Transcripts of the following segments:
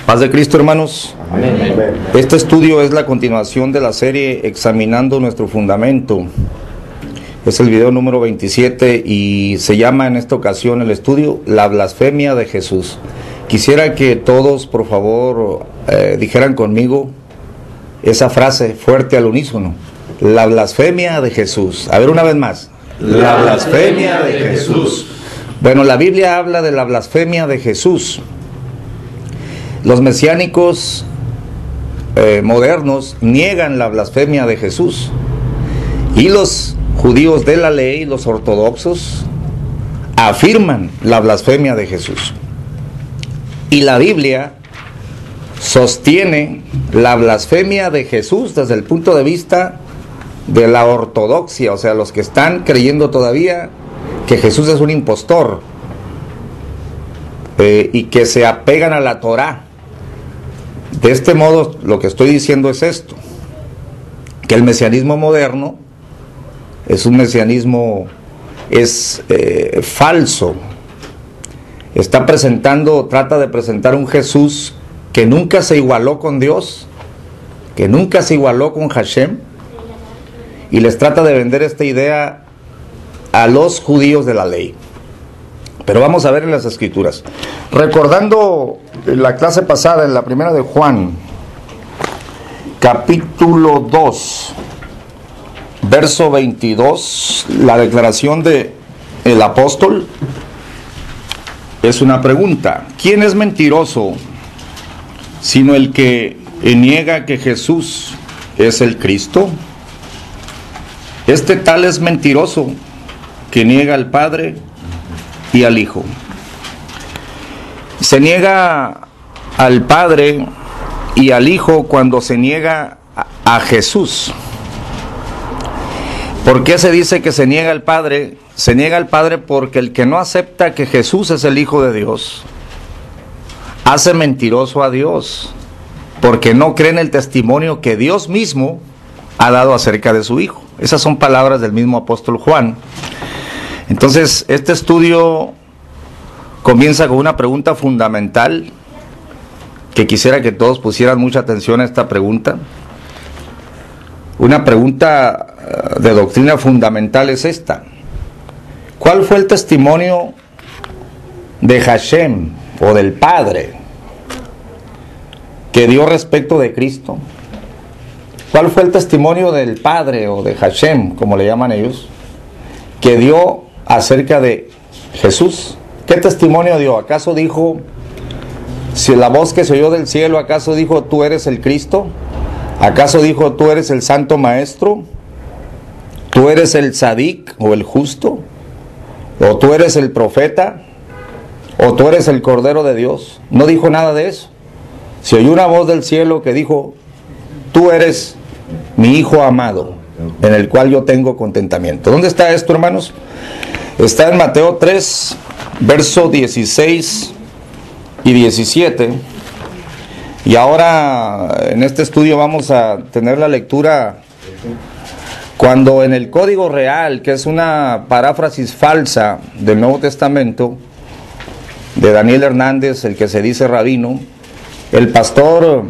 Paz de Cristo, hermanos. Amén. Este estudio es la continuación de la serie Examinando nuestro fundamento. Es el video número 27 y se llama en esta ocasión el estudio La blasfemia de Jesús. Quisiera que todos, por favor, dijeran conmigo esa frase fuerte al unísono. La blasfemia de Jesús. A ver, una vez más. La blasfemia de Jesús. Bueno, la Biblia habla de la blasfemia de Jesús. Los mesiánicos modernos niegan la blasfemia de Jesús. Y los judíos de la ley, los ortodoxos, afirman la blasfemia de Jesús. Y la Biblia sostiene la blasfemia de Jesús desde el punto de vista de la ortodoxia, o sea, los que están creyendo todavía que Jesús es un impostor y que se apegan a la Torá. De este modo, lo que estoy diciendo es esto, que el mesianismo moderno es un mesianismo falso. Trata de presentar un Jesús que nunca se igualó con Dios, que nunca se igualó con Hashem, y les trata de vender esta idea a los judíos de la ley. Pero vamos a ver en las Escrituras. Recordando la clase pasada, en la primera de Juan, capítulo 2, verso 22, la declaración de el apóstol es una pregunta. ¿Quién es mentiroso sino el que niega que Jesús es el Cristo? Este tal es mentiroso que niega al Padre y al Hijo. Se niega al Padre y al Hijo cuando se niega a Jesús. ¿Por qué se dice que se niega al Padre? Se niega al Padre porque el que no acepta que Jesús es el Hijo de Dios hace mentiroso a Dios, porque no cree en el testimonio que Dios mismo ha dado acerca de su Hijo. Esas son palabras del mismo apóstol Juan. Entonces, este estudio comienza con una pregunta fundamental, que quisiera que todos pusieran mucha atención a esta pregunta. Una pregunta de doctrina fundamental es esta: ¿cuál fue el testimonio de Hashem o del Padre que dio respecto de Cristo? ¿Cuál fue el testimonio del Padre o de Hashem, como le llaman ellos, que dio acerca de Jesús? ¿Qué testimonio dio? ¿Acaso dijo, si la voz que se oyó del cielo, acaso dijo, tú eres el Cristo? ¿Acaso dijo, tú eres el Santo Maestro? ¿Tú eres el Tzadik o el Justo? ¿O tú eres el Profeta? ¿O tú eres el Cordero de Dios? No dijo nada de eso. Se oyó una voz del cielo que dijo, tú eres mi Hijo amado, en el cual yo tengo contentamiento. ¿Dónde está esto, hermanos? Está en Mateo 3, verso 16 y 17. Y ahora en este estudio vamos a tener la lectura cuando en el Código Real, que es una paráfrasis falsa del Nuevo Testamento, de Daniel Hernández, el que se dice rabino, el pastor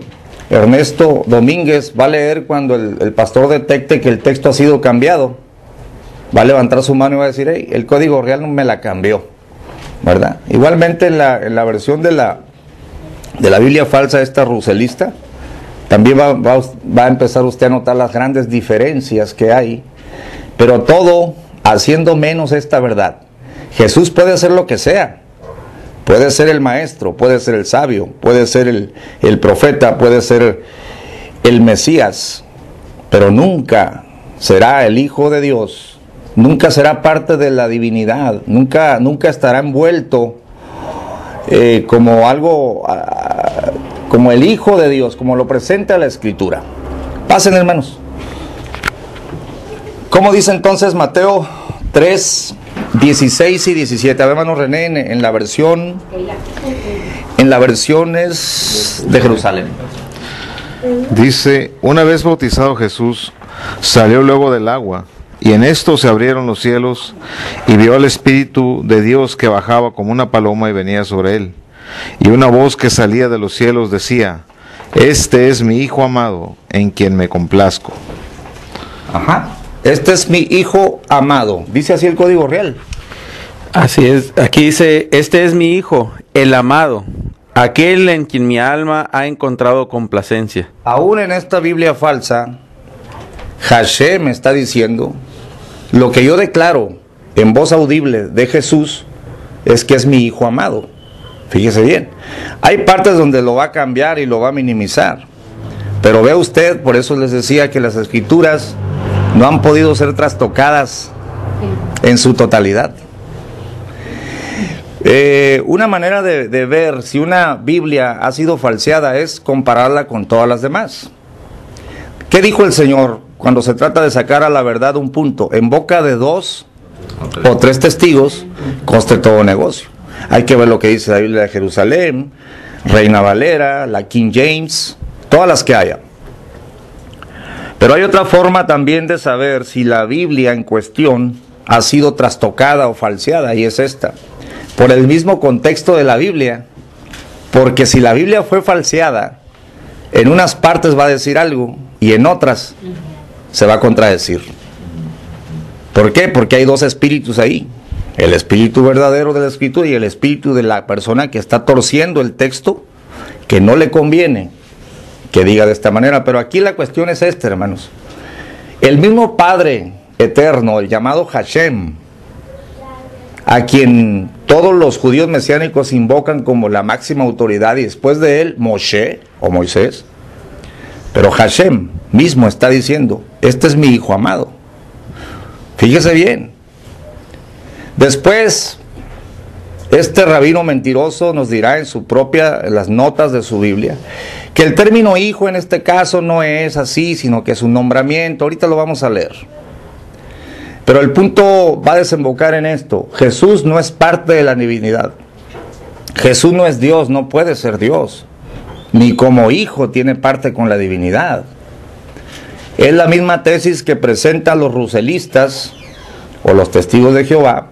Ernesto Domínguez va a leer cuando el pastor detecte que el texto ha sido cambiado. Va a levantar su mano y va a decir, hey, el Código Real me la cambió, ¿verdad? Igualmente en la versión de la Biblia falsa, esta ruselista, también va a empezar usted a notar las grandes diferencias que hay, pero todo haciendo menos esta verdad. Jesús puede ser lo que sea. Puede ser el maestro, puede ser el sabio, puede ser el profeta, puede ser el Mesías, pero nunca será el Hijo de Dios, nunca será parte de la divinidad, nunca estará envuelto como algo, como el Hijo de Dios, como lo presenta la Escritura. Pasen, hermanos. ¿Cómo dice entonces Mateo 3, 16 y 17? A ver, hermano René, en la versión es de Jerusalén. Dice, una vez bautizado Jesús, salió luego del agua, y en esto se abrieron los cielos, y vio al Espíritu de Dios que bajaba como una paloma y venía sobre él. y una voz que salía de los cielos decía: Este es mi Hijo amado, en quien me complazco. Ajá. Este es mi Hijo amado. Dice así el Código Real. Así es. Aquí dice: Este es mi Hijo, el amado, aquel en quien mi alma ha encontrado complacencia. Aún en esta Biblia falsa, Hashem está diciendo: lo que yo declaro en voz audible de Jesús es que es mi Hijo amado. Fíjese bien, hay partes donde lo va a cambiar y lo va a minimizar, pero ve usted, por eso les decía que las Escrituras no han podido ser trastocadas en su totalidad. Una manera de ver si una Biblia ha sido falseada es compararla con todas las demás. ¿Qué dijo el Señor cuando se trata de sacar a la verdad un punto? En boca de 2 o 3 testigos conste todo negocio. Hay que ver lo que dice la Biblia de Jerusalén, Reina Valera, la King James, todas las que haya. Pero hay otra forma también de saber si la Biblia en cuestión ha sido trastocada o falseada, y es esta: por el mismo contexto de la Biblia. Porque si la Biblia fue falseada, en unas partes va a decir algo y en otras se va a contradecir. ¿Por qué? Porque hay 2 espíritus ahí: el espíritu verdadero de la Escritura y el espíritu de la persona que está torciendo el texto, que no le conviene que diga de esta manera. Pero aquí la cuestión es esta, hermanos: el mismo Padre eterno, el llamado Hashem, a quien todos los judíos mesiánicos invocan como la máxima autoridad, y después de él Moshe o Moisés, pero Hashem mismo está diciendo: este es mi Hijo amado. Fíjese bien. Después, este rabino mentiroso nos dirá en las notas de su Biblia, que el término hijo en este caso no es así, sino que es un nombramiento. Ahorita lo vamos a leer. Pero el punto va a desembocar en esto: Jesús no es parte de la divinidad. Jesús no es Dios, no puede ser Dios. Ni como hijo tiene parte con la divinidad. Es la misma tesis que presentan los ruselistas o los testigos de Jehová,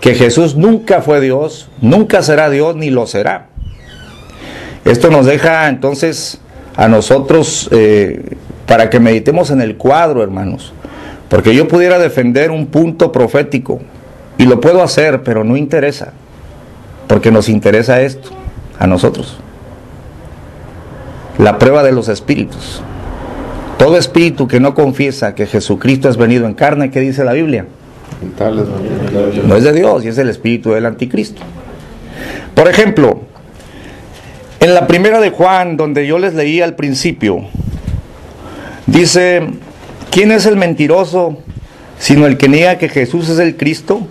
que Jesús nunca fue Dios, nunca será Dios, ni lo será. Esto nos deja entonces a nosotros para que meditemos en el cuadro, hermanos. Porque yo pudiera defender un punto profético, y lo puedo hacer, pero no interesa, porque nos interesa esto, a nosotros: la prueba de los espíritus. Todo espíritu que no confiesa que Jesucristo es venido en carne, ¿qué dice la Biblia? No es de Dios, y es el espíritu del anticristo. Por ejemplo, en la primera de Juan, donde yo les leí al principio, dice: ¿quién es el mentiroso sino el que niega que Jesús es el Cristo?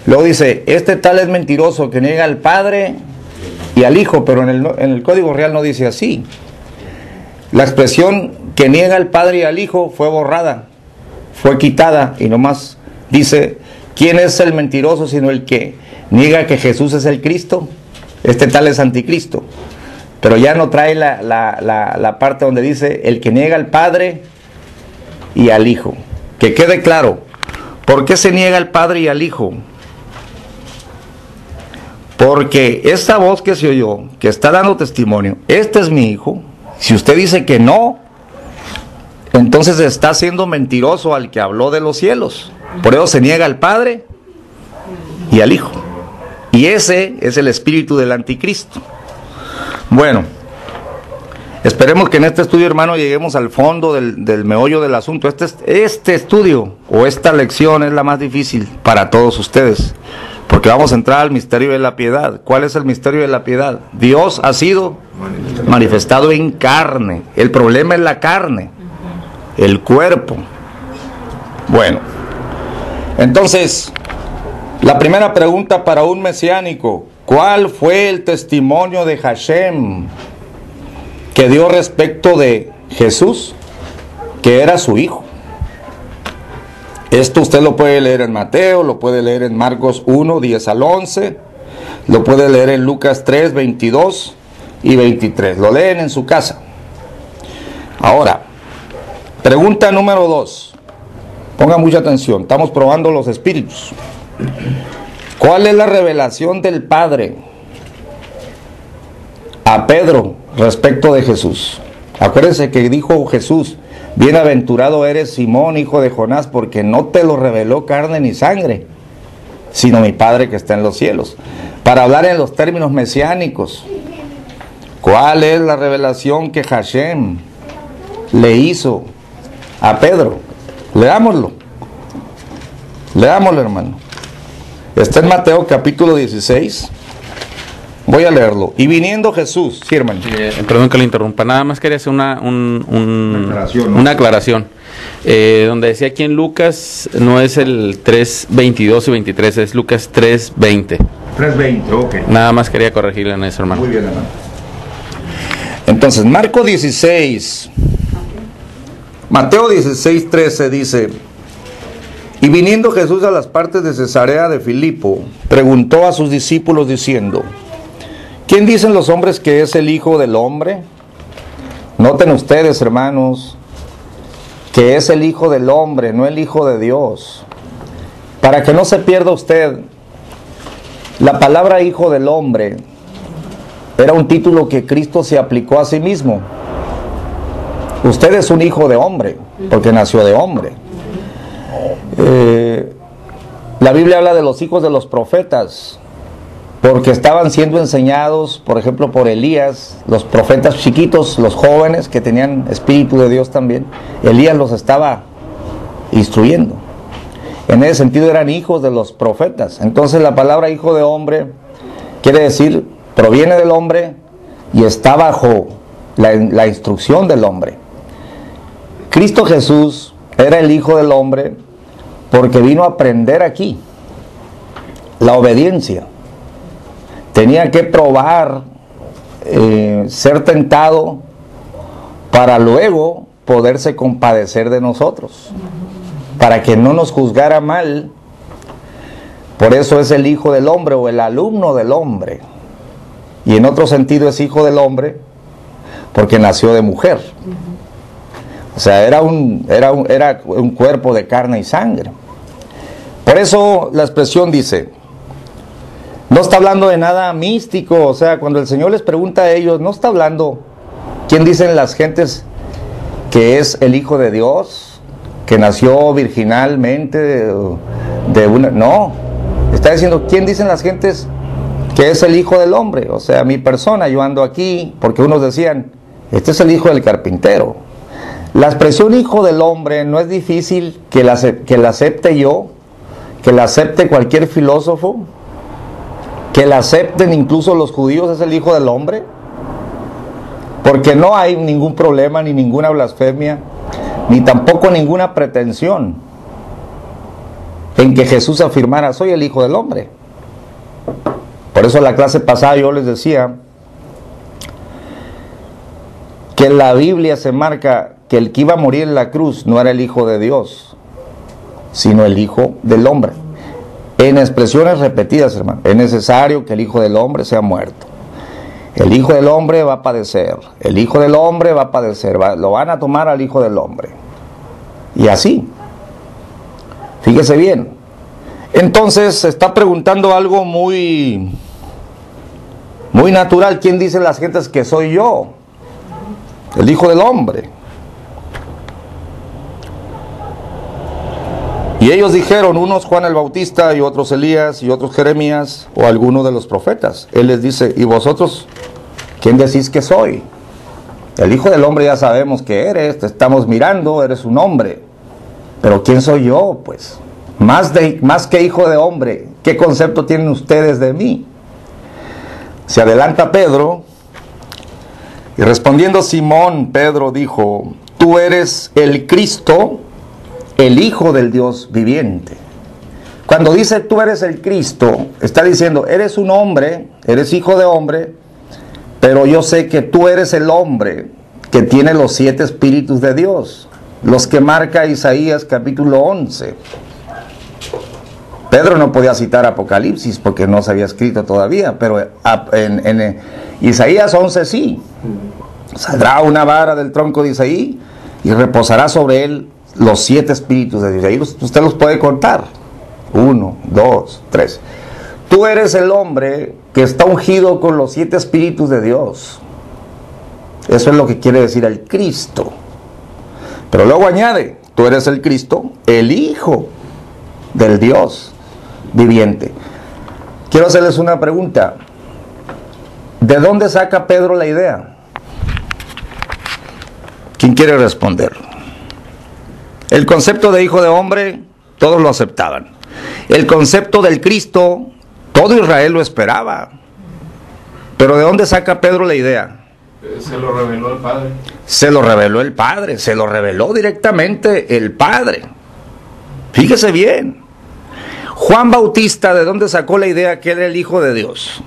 Luego dice: este tal es mentiroso, que niega al Padre y al Hijo. Pero en el Código Real no dice así. La expresión que niega al Padre y al Hijo fue borrada, fue quitada, y nomás dice: ¿quién es el mentiroso sino el que niega que Jesús es el Cristo? Este tal es anticristo. Pero ya no trae la parte donde dice: el que niega al Padre y al Hijo. Que quede claro, ¿por qué se niega al Padre y al Hijo? Porque esta voz que se oyó, que está dando testimonio: este es mi Hijo. Si usted dice que no, entonces está siendo mentiroso al que habló de los cielos. Por eso se niega al Padre y al Hijo. Y ese es el espíritu del anticristo. Bueno, esperemos que en este estudio, hermano, lleguemos al fondo del meollo del asunto. Este estudio o esta lección es la más difícil para todos ustedes, porque vamos a entrar al misterio de la piedad. ¿Cuál es el misterio de la piedad? Dios ha sido manifestado en carne. El problema es la carne, el cuerpo. Bueno, entonces, la primera pregunta para un mesiánico: ¿cuál fue el testimonio de Hashem que dio respecto de Jesús, que era su Hijo? Esto usted lo puede leer en Mateo, lo puede leer en Marcos 1, 10 al 11, lo puede leer en Lucas 3, 22 y 23. Lo leen en su casa. Ahora, pregunta número 2. Ponga mucha atención, estamos probando los espíritus. ¿Cuál es la revelación del Padre a Pedro respecto de Jesús. Acuérdense que dijo Jesús: bienaventurado eres Simón, hijo de Jonás, porque no te lo reveló carne ni sangre, sino mi Padre que está en los cielos. Para hablar en los términos mesiánicos, ¿cuál es la revelación que Hashem le hizo a Pedro? Leámoslo, hermano. Está en Mateo capítulo 16. Voy a leerlo. Y viniendo Jesús, sí, hermano. Perdón que le interrumpa, nada más quería hacer una aclaración, ¿no? Una aclaración. Donde decía aquí en Lucas, no es el 3:22 y 23, es Lucas 3:20. 3:20, ok. Nada más quería corregirle en eso, hermano. Muy bien, hermano. Entonces, Mateo 16:13 dice: y viniendo Jesús a las partes de Cesarea de Filipo, preguntó a sus discípulos diciendo: ¿quién dicen los hombres que es el Hijo del Hombre? Noten ustedes, hermanos, que es el Hijo del Hombre, no el Hijo de Dios. Para que no se pierda usted, la palabra Hijo del Hombre era un título que Cristo se aplicó a sí mismo. Usted es un hijo de hombre, porque nació de hombre. La Biblia habla de los hijos de los profetas, porque estaban siendo enseñados, por ejemplo, por Elías, los profetas chiquitos, los jóvenes que tenían espíritu de Dios también. Elías los estaba instruyendo. En ese sentido eran hijos de los profetas. Entonces la palabra hijo de hombre quiere decir, proviene del hombre y está bajo la instrucción del hombre. Cristo Jesús era el Hijo del Hombre porque vino a aprender aquí la obediencia. Tenía que probar, ser tentado para luego poderse compadecer de nosotros, para que no nos juzgara mal. Por eso es el Hijo del Hombre o el alumno del hombre. Y en otro sentido es Hijo del Hombre porque nació de mujer. O sea, era un cuerpo de carne y sangre. Por eso la expresión dice, no está hablando de nada místico. O sea, cuando el Señor les pregunta a ellos, no está hablando, ¿quién dicen las gentes que es el Hijo de Dios? Que nació virginalmente de una... No, está diciendo, ¿quién dicen las gentes que es el Hijo del Hombre? O sea, mi persona, yo ando aquí, porque unos decían, este es el hijo del carpintero. La expresión Hijo del Hombre no es difícil que la acepte yo, que la acepte cualquier filósofo, que la acepten incluso los judíos, es el Hijo del Hombre, porque no hay ningún problema, ni ninguna blasfemia, ni tampoco ninguna pretensión en que Jesús afirmara, soy el Hijo del Hombre. Por eso en la clase pasada yo les decía que en la Biblia se marca que el que iba a morir en la cruz no era el Hijo de Dios, sino el Hijo del Hombre. En expresiones repetidas, hermano, es necesario que el Hijo del Hombre sea muerto. El Hijo del Hombre va a padecer. El Hijo del Hombre va a padecer. Lo van a tomar al Hijo del Hombre. Y así. Fíjese bien. Entonces se está preguntando algo muy natural. ¿Quién dice las gentes que soy yo? El Hijo del Hombre. Y ellos dijeron, unos Juan el Bautista y otros Elías y otros Jeremías o alguno de los profetas. Él les dice, ¿y vosotros quién decís que soy? El Hijo del Hombre ya sabemos que eres, te estamos mirando, eres un hombre. Pero ¿quién soy yo? Pues más que hijo de hombre, ¿qué concepto tienen ustedes de mí? Se adelanta Pedro y respondiendo Simón, Pedro dijo, tú eres el Cristo, el Hijo del Dios viviente. Cuando dice tú eres el Cristo, está diciendo, eres un hombre, eres hijo de hombre, pero yo sé que tú eres el hombre que tiene los 7 espíritus de Dios, los que marca Isaías capítulo 11. Pedro no podía citar Apocalipsis porque no se había escrito todavía, pero en Isaías 11 sí. Saldrá una vara del tronco de Isaí y reposará sobre él los 7 espíritus de Dios. Ahí usted los puede contar. 1, 2, 3. Tú eres el hombre que está ungido con los 7 espíritus de Dios. Eso es lo que quiere decir el Cristo. Pero luego añade, tú eres el Cristo, el Hijo del Dios viviente. Quiero hacerles una pregunta. ¿De dónde saca Pedro la idea? ¿Quién quiere responder? El concepto de hijo de hombre, todos lo aceptaban. El concepto del Cristo, todo Israel lo esperaba. Pero ¿de dónde saca Pedro la idea? Se lo reveló el Padre. Se lo reveló el Padre, se lo reveló directamente el Padre. Fíjese bien. Juan Bautista, ¿de dónde sacó la idea que él era el Hijo de Dios?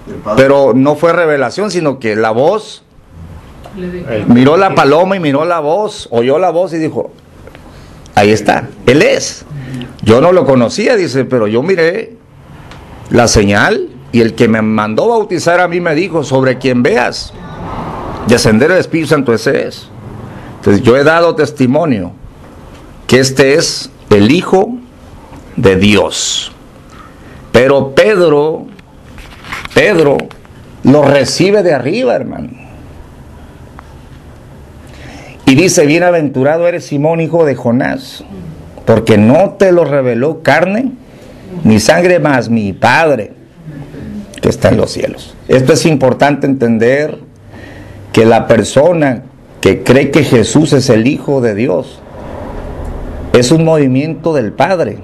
El Padre. Pero no fue revelación, sino que la voz, miró la paloma y miró la voz, oyó la voz y dijo, ahí está, él es. Yo no lo conocía, dice, pero yo miré la señal y el que me mandó bautizar a mí me dijo, sobre quien veas descender el Espíritu Santo, ese es. Entonces yo he dado testimonio que este es el Hijo de Dios. Pero Pedro lo recibe de arriba, hermano. Y dice, bienaventurado eres Simón, hijo de Jonás, porque no te lo reveló carne ni sangre, más mi Padre que está en los cielos. Esto es importante entender, que la persona que cree que Jesús es el Hijo de Dios es un movimiento del Padre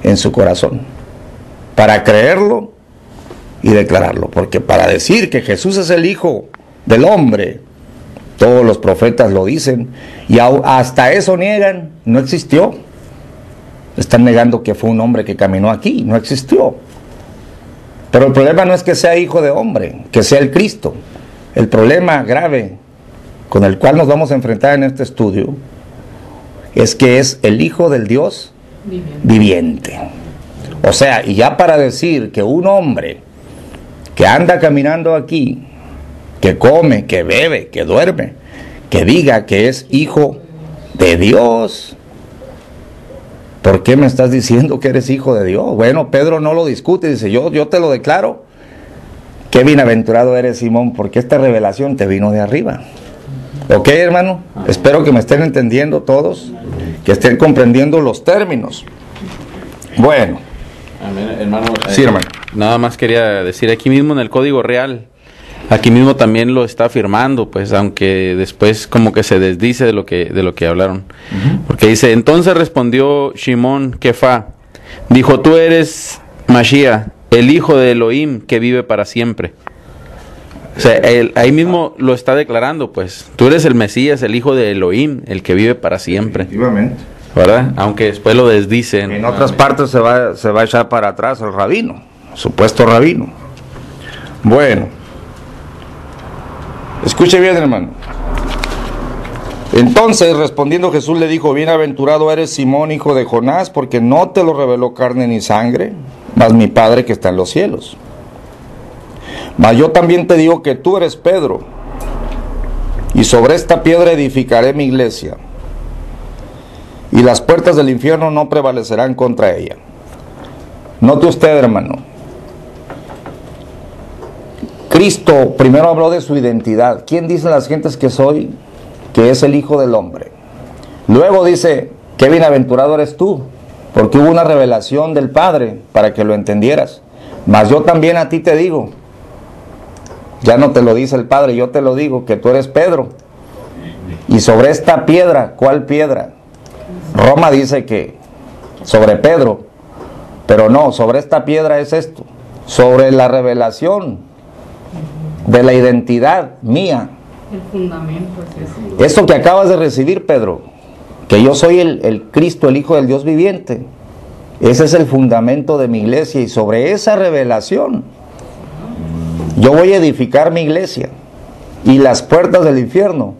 en su corazón, para creerlo y declararlo. Porque para decir que Jesús es el Hijo del hombre, todos los profetas lo dicen, y hasta eso niegan, no existió. Están negando que fue un hombre que caminó aquí, no existió. Pero el problema no es que sea hijo de hombre, que sea el Cristo. El problema grave con el cual nos vamos a enfrentar en este estudio es que es el Hijo del Dios viviente. O sea, y ya para decir que un hombre que anda caminando aquí, que come, que bebe, que duerme, que diga que es hijo de Dios, ¿por qué me estás diciendo que eres hijo de Dios? Bueno, Pedro no lo discute, dice, yo te lo declaro. Qué bienaventurado eres, Simón, porque esta revelación te vino de arriba. ¿Ok, hermano? Espero que me estén entendiendo todos, que estén comprendiendo los términos. Bueno. Amén, hermano. Sí, hermano. Nada más quería decir, aquí mismo en el Código Real, aquí mismo también lo está afirmando, pues, aunque después como que se desdice de lo que hablaron. Porque dice, entonces respondió Shimón Kefá, dijo, tú eres Mashiach, el hijo de Elohim que vive para siempre. O sea, ahí mismo lo está declarando, pues, tú eres el Mesías, el hijo de Elohim, el que vive para siempre. Efectivamente. ¿Verdad? Aunque después lo desdicen. En otras partes se va a echar para atrás el rabino, supuesto rabino. Bueno, escuche bien, hermano. Entonces, respondiendo Jesús le dijo, bienaventurado eres Simón, hijo de Jonás, porque no te lo reveló carne ni sangre, mas mi Padre que está en los cielos. Mas yo también te digo que tú eres Pedro, y sobre esta piedra edificaré mi iglesia, y las puertas del infierno no prevalecerán contra ella. Note usted, hermano, Cristo primero habló de su identidad. ¿Quién dicen las gentes que soy? Que es el Hijo del Hombre. Luego dice, qué bienaventurado eres tú, porque hubo una revelación del Padre para que lo entendieras. Mas yo también a ti te digo, ya no te lo dice el Padre, yo te lo digo, que tú eres Pedro. Y sobre esta piedra, ¿cuál piedra? Roma dice que sobre Pedro, pero no, sobre esta piedra es esto, sobre la revelación de la identidad mía. El fundamento es eso. Esto que acabas de recibir, Pedro, que yo soy el Cristo, el Hijo del Dios viviente, ese es el fundamento de mi iglesia, y sobre esa revelación yo voy a edificar mi iglesia, y las puertas del infierno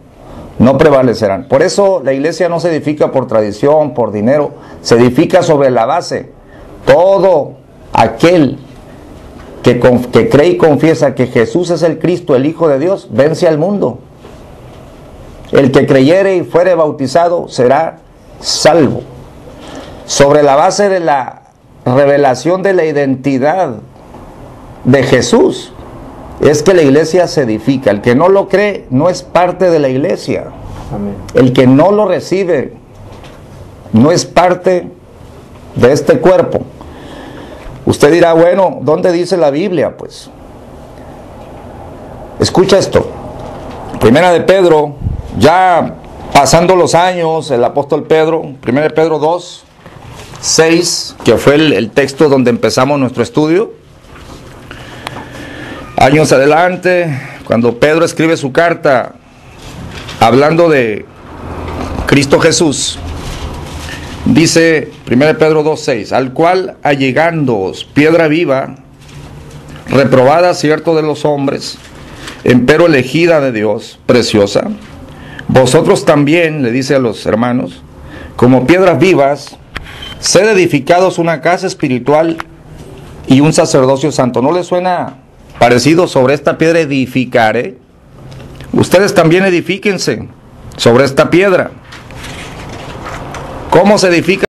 no prevalecerán. Por eso la iglesia no se edifica por tradición, por dinero, se edifica sobre la base. Todo aquel que cree y confiesa que Jesús es el Cristo, el Hijo de Dios, vence al mundo. El que creyere y fuere bautizado será salvo. Sobre la base de la revelación de la identidad de Jesús, es que la iglesia se edifica. El que no lo cree no es parte de la iglesia. Amén. El que no lo recibe no es parte de este cuerpo. Usted dirá, bueno, ¿dónde dice la Biblia? Pues escucha esto. Primera de Pedro, ya pasando los años, el apóstol Pedro, primera de Pedro 2, 6, que fue el texto donde empezamos nuestro estudio. Años adelante, cuando Pedro escribe su carta hablando de Cristo Jesús, dice 1 Pedro 2:6, al cual allegándoos piedra viva, reprobada cierto de los hombres, empero elegida de Dios, preciosa, vosotros también, le dice a los hermanos, como piedras vivas, sed edificados una casa espiritual y un sacerdocio santo. ¿No les suena parecido? Sobre esta piedra edificaré. Ustedes también edifíquense sobre esta piedra. ¿Cómo se edifica?